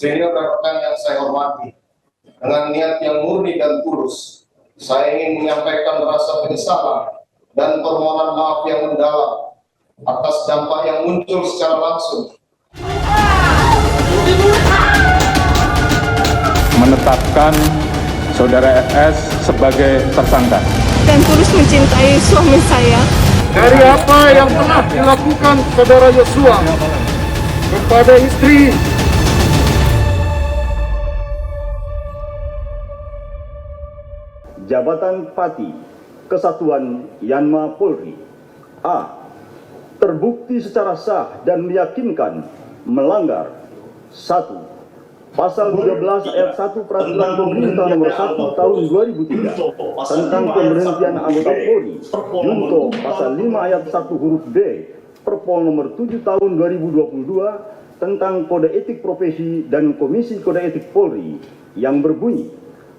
Sehingga rekan yang saya hormati, dengan niat yang murni dan tulus, saya ingin menyampaikan rasa penyesalan dan permohonan maaf yang mendalam atas dampak yang muncul secara langsung. Menetapkan Saudara RS sebagai tersangka dan tulus mencintai suami saya. Dari apa yang telah dilakukan Saudara Yosua kepada istri, Jabatan Pati Kesatuan Yanma Polri. A. Terbukti secara sah dan meyakinkan melanggar 1. Pasal 13 ayat 1 Peraturan Pemerintah Nomor 1 Tahun 2003 tentang pemberhentian anggota Polri, junto Pasal 5 ayat 1 huruf B Perpol Nomor 7 Tahun 2022 tentang Kode Etik Profesi dan Komisi Kode Etik Polri yang berbunyi,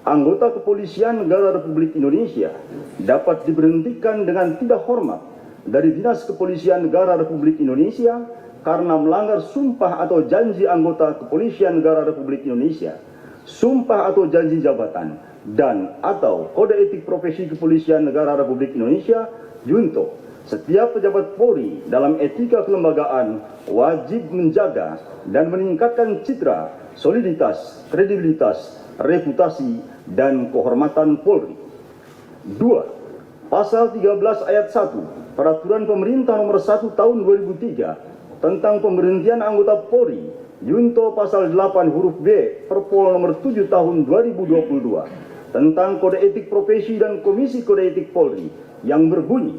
anggota Kepolisian Negara Republik Indonesia dapat diberhentikan dengan tidak hormat dari Dinas Kepolisian Negara Republik Indonesia karena melanggar sumpah atau janji anggota Kepolisian Negara Republik Indonesia, sumpah atau janji jabatan, dan atau Kode Etik Profesi Kepolisian Negara Republik Indonesia, junto setiap pejabat Polri dalam etika kelembagaan wajib menjaga dan meningkatkan citra, soliditas, kredibilitas, reputasi, dan kehormatan Polri. 2. Pasal 13 ayat 1 Peraturan Pemerintah Nomor 1 Tahun 2003 tentang pemberhentian anggota Polri, junto Pasal 8 huruf B Perpol Nomor 7 Tahun 2022 tentang Kode Etik Profesi dan Komisi Kode Etik Polri yang berbunyi,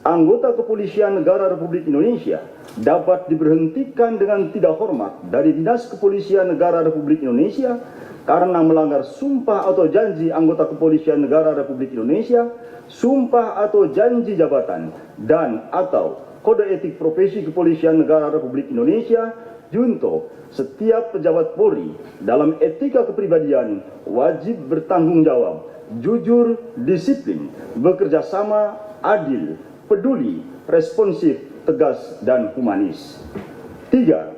anggota Kepolisian Negara Republik Indonesia dapat diberhentikan dengan tidak hormat dari Dinas Kepolisian Negara Republik Indonesia karena melanggar sumpah atau janji anggota Kepolisian Negara Republik Indonesia, sumpah atau janji jabatan, dan atau Kode Etik Profesi Kepolisian Negara Republik Indonesia, junto setiap pejabat Polri dalam etika kepribadian wajib bertanggung jawab, jujur, disiplin, bekerja sama, adil, peduli, responsif, tegas, dan humanis. 3.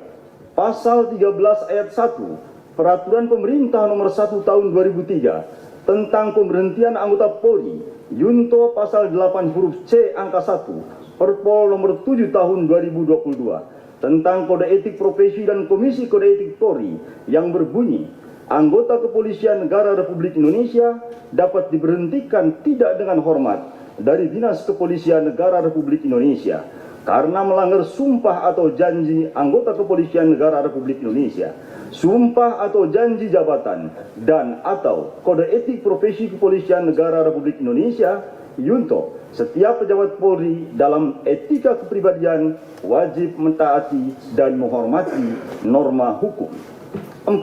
Pasal 13 ayat 1 Peraturan Pemerintah Nomor 1 Tahun 2003 tentang pemberhentian anggota Polri, junto Pasal 8 huruf C angka 1 Perpol Nomor 7 Tahun 2022 tentang Kode Etik Profesi dan Komisi Kode Etik Polri yang berbunyi, anggota Kepolisian Negara Republik Indonesia dapat diberhentikan tidak dengan hormat dari Dinas Kepolisian Negara Republik Indonesia karena melanggar sumpah atau janji anggota Kepolisian Negara Republik Indonesia, sumpah atau janji jabatan, dan atau Kode Etik Profesi Kepolisian Negara Republik Indonesia, junto setiap pejabat Polri dalam etika kepribadian wajib mentaati dan menghormati norma hukum. 4.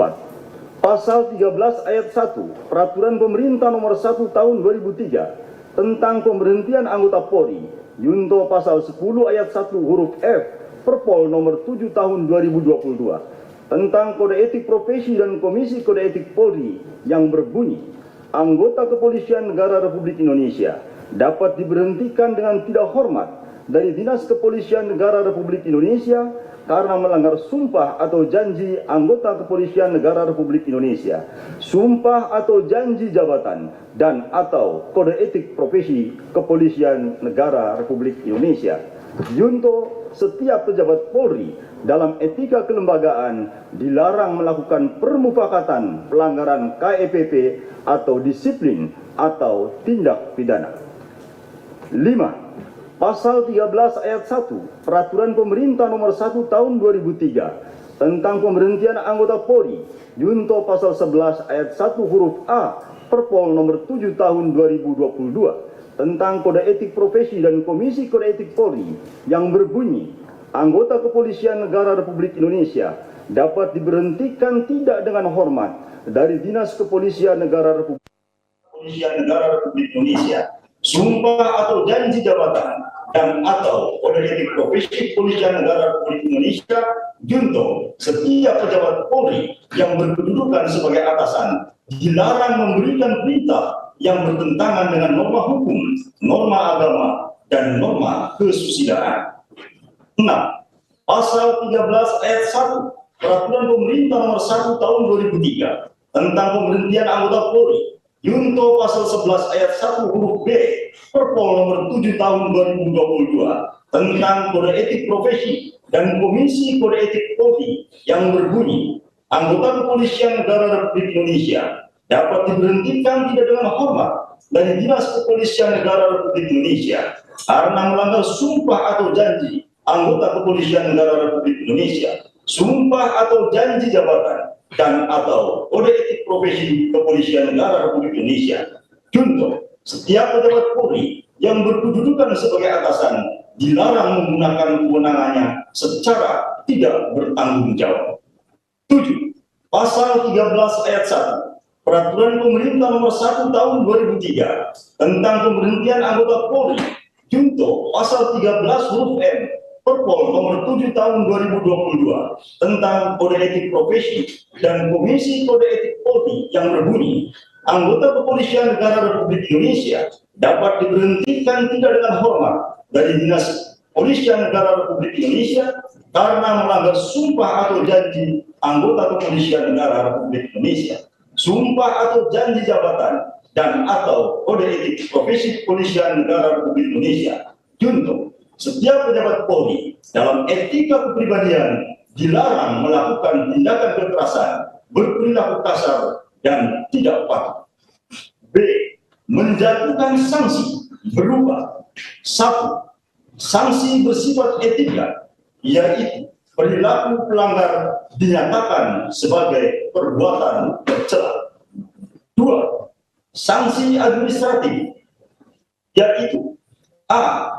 Pasal 13 ayat 1 Peraturan Pemerintah Nomor 1 Tahun 2003 tentang pemberhentian anggota Polri, junto Pasal 10 ayat 1 huruf F Perpol Nomor 7 Tahun 2022 tentang Kode Etik Profesi dan Komisi Kode Etik Polri yang berbunyi, anggota Kepolisian Negara Republik Indonesia dapat diberhentikan dengan tidak hormat dari Dinas Kepolisian Negara Republik Indonesia karena melanggar sumpah atau janji anggota Kepolisian Negara Republik Indonesia, sumpah atau janji jabatan, dan atau Kode Etik Profesi Kepolisian Negara Republik Indonesia, junto setiap pejabat Polri dalam etika kelembagaan dilarang melakukan permufakatan pelanggaran KEPP atau disiplin atau tindak pidana. 5. Pasal 13 ayat 1 Peraturan Pemerintah Nomor 1 Tahun 2003 tentang pemberhentian anggota Polri, junto Pasal 11 ayat 1 huruf A Perpol Nomor 7 Tahun 2022 tentang Kode Etik Profesi dan Komisi Kode Etik Polri yang berbunyi, anggota Kepolisian Negara Republik Indonesia dapat diberhentikan tidak dengan hormat dari Dinas Kepolisian Negara Republik Indonesia, sumpah atau janji jabatan, dan atau Kode Etik Profesi Kepolisian Negara Republik Indonesia, junto setiap pejabat Polri yang berkedudukan sebagai atasan dilarang memberikan perintah yang bertentangan dengan norma hukum, norma agama, dan norma kesusidaan. 6. Pasal 13 ayat 1 Peraturan Pemerintah Nomor 1 Tahun 2003 tentang pemberhentian anggota Polri, Junto pasal 11 ayat 1 huruf B, Perpol Nomor 7 Tahun 2022 tentang kode etik profesi dan Komisi Kode Etik Polri yang berbunyi, anggota kepolisian negara Republik Indonesia dapat diberhentikan tidak dengan hormat dari Dinas Kepolisian Negara Republik Indonesia karena melanggar sumpah atau janji anggota kepolisian negara Republik Indonesia, sumpah atau janji jabatan, dan atau kode etik profesi kepolisian negara Republik Indonesia. Contoh, setiap pejabat Polri yang berkedudukan sebagai atasan dilarang menggunakan kewenangannya secara tidak bertanggung jawab. 7. Pasal 13 ayat 1 Peraturan Pemerintah Nomor 1 Tahun 2003 tentang pemberhentian anggota Polri, Junto pasal 13 huruf M, Perpol Nomor 7 Tahun 2022 tentang kode etik profesi dan Komisi Kode Etik Polri yang berbunyi, anggota kepolisian negara Republik Indonesia dapat diberhentikan tidak dengan hormat dari Dinas Kepolisian Negara Republik Indonesia karena melanggar sumpah atau janji anggota kepolisian negara Republik Indonesia, sumpah atau janji jabatan, dan atau kode etik profesi kepolisian negara Republik Indonesia. Contoh, setiap pejabat Polri dalam etika kepribadian dilarang melakukan tindakan kekerasan, berperilaku kasar, dan tidak patuh. B. Menjatuhkan sanksi berupa 1. Sanksi bersifat etika, yaitu perilaku pelanggar dinyatakan sebagai perbuatan tercela. 2. Sanksi administratif, yaitu A.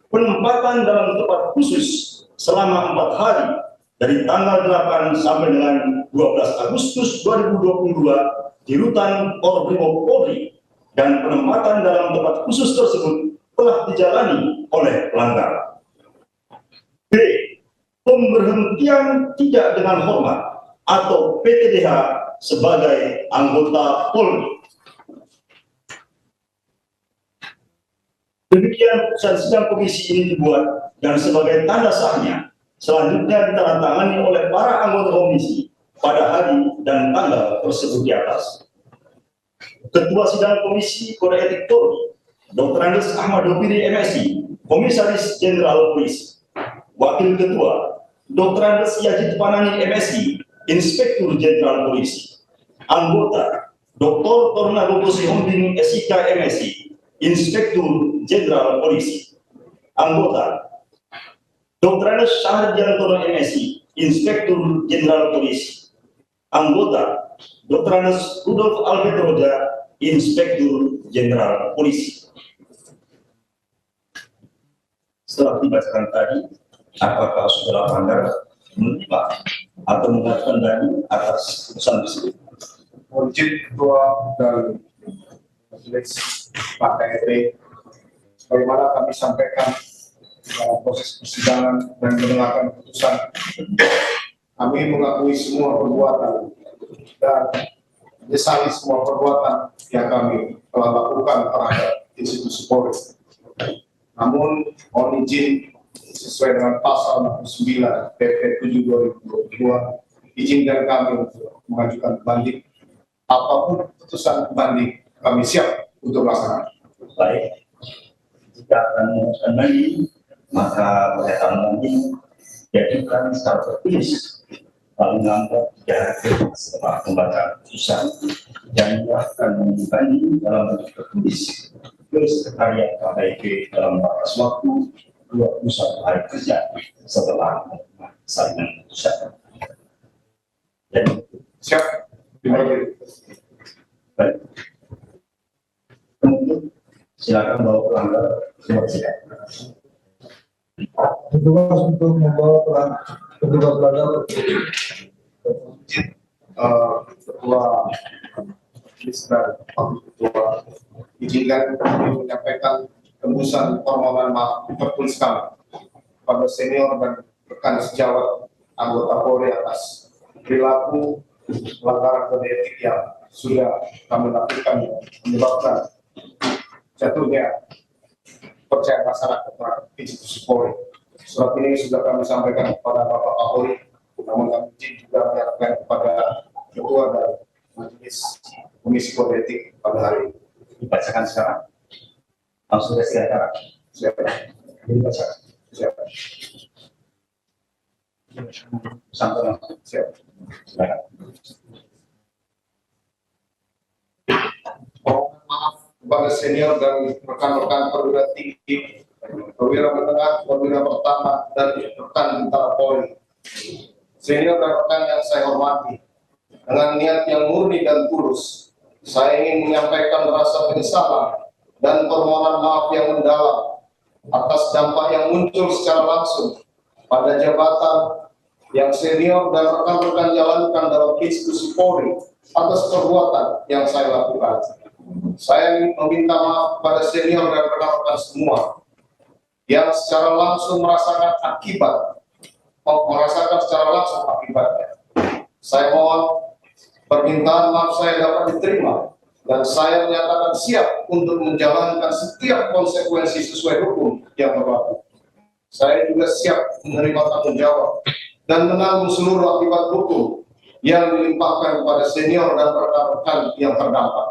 Penempatan dalam tempat khusus selama 4 hari dari tanggal 8 sampai dengan 12 Agustus 2022 di Rutan Korbrimob Polri, dan penempatan dalam tempat khusus tersebut telah dijalani oleh pelanggar. B. Pemberhentian tidak dengan hormat atau PTDH sebagai anggota Polri. Demikian putusan sidang komisi ini dibuat dan sebagai tanda sahnya selanjutnya ditandatangani oleh para anggota komisi pada hari dan tanggal tersebut di atas. Ketua sidang Komisi Kode Etik Polri, Dr. Andes Ahmad Doviri MSI, Komisaris Jenderal Polisi. Wakil Ketua, Dr. Andes Yajid Panani MSI, Inspektur Jenderal Polisi. Anggota, Dr. Tornagogo Sihombing SIK MSI, Inspektur Jenderal Polisi. Anggota, Dr. Andes Syahriantono MSI, Inspektur Jenderal Polisi. Anggota, Dr. Andes Rudolf Albert Roja, Inspektur Jenderal Polisi. Setelah dibacakan tadi, apakah saudara melanggar, menerima atau mengajukan dalil atas putusan tersebut? Izin Ketua dan Majelis Pak KEP, bagaimana kami sampaikan dalam proses persidangan dan mendengarkan putusan, kami mengakui semua perbuatan dan menyesali semua perbuatan yang kami telah lakukan terhadap institusi Polri. Namun, mohon izin sesuai dengan pasal 9 PP 7 2022, izinkan kami untuk mengajukan banding. Apapun putusan banding, kami siap untuk melaksanakan. Baik, jika akan mengajukan banding, maka pernyataan banding diajukan secara tertulis lalu menganggap 3 hari setelah membaca putusan dan akan membanding dalam bentuk tertulis ke Sekretariat KPK dalam batas waktu 21 hari kerja setelah salinan putusan. Jadi Siap. Terima kasih. baik. Kemudian silakan bawa pelanggar surat sidang. Tugas untuk membawa kedua pelanggar. Ketua Kisra, Ketua, izinkan kami menyampaikan tembusan permohonan maaf tertulis kami pada senior dan rekan sejawat anggota Polri atas perilaku pelanggaran kode etik yang sudah kami lakukan menyebabkan jatuhnya kepercayaan masyarakat terhadap institusi Polri. Surat ini sudah kami sampaikan kepada Bapak Kapolri Namun kami juga menyampaikan kepada Ketua dan Majelis Komisi Kode Etik pada hari ini. Dibacakan sekarang. Langsung ke silakan. Siapa? Dibacakan. Siapa? Sampai Siapa? silakan. Mohon maaf kepada senior dan rekan-rekan perwira tinggi, perwira menengah, perwira pertama, dan rekan bintara Polri. Senior dan rekan yang saya hormati, dengan niat yang murni dan tulus, saya ingin menyampaikan rasa penyesalan dan permohonan maaf yang mendalam atas dampak yang muncul secara langsung pada jabatan yang senior dan rekan-rekan jalankan dalam institusi Polri atas perbuatan yang saya lakukan. Saya ingin meminta maaf kepada senior dan rekan-rekan semua yang secara langsung merasakan secara langsung akibatnya. Saya mohon permintaan maaf saya dapat diterima dan saya menyatakan siap untuk menjalankan setiap konsekuensi sesuai hukum yang berlaku. Saya juga siap menerima tanggung jawab dan menanggung seluruh akibat hukum yang dilimpahkan kepada senior dan rekan-rekan yang terdampak.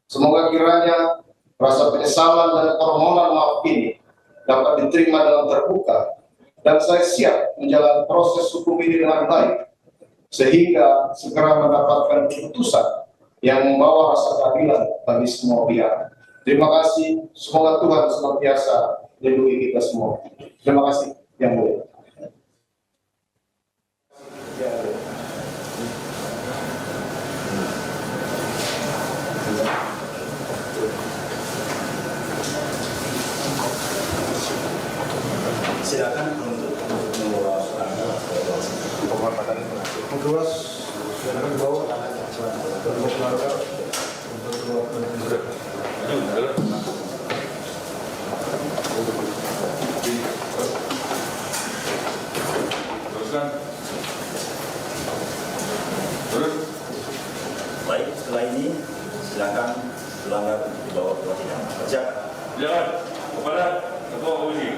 Semoga kiranya rasa penyesalan dan permohonan maaf ini dapat diterima dengan terbuka dan saya siap menjalani proses hukum ini dengan baik sehingga segera mendapatkan keputusan yang membawa rasa keadilan bagi semua pihak. Terima kasih. Semoga Tuhan senantiasa melindungi kita semua. Terima kasih yang mulia. Silakan untuk membawa Ketua, silakan dibawa. baik. Setelah ini silakan pelanggar dibawa ke ruang sidang. Silakan. Silakan kepada Ketua Komisi.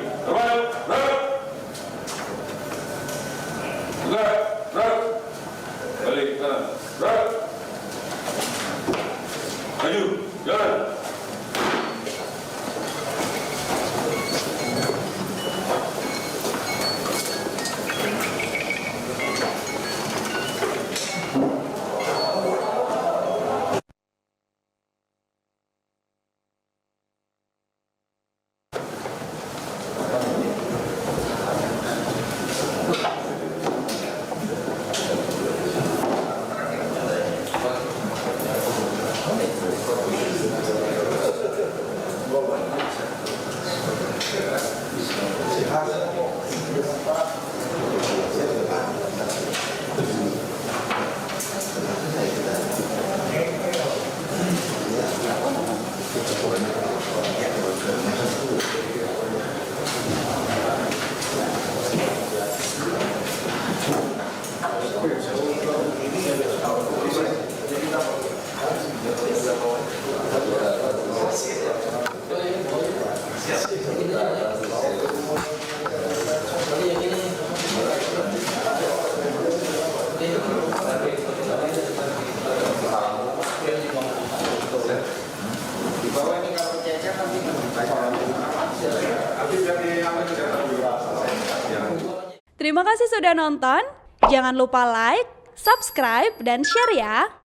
Balik kanan. Maju, jalan. Terima kasih sudah nonton. Jangan lupa like, subscribe, dan share ya.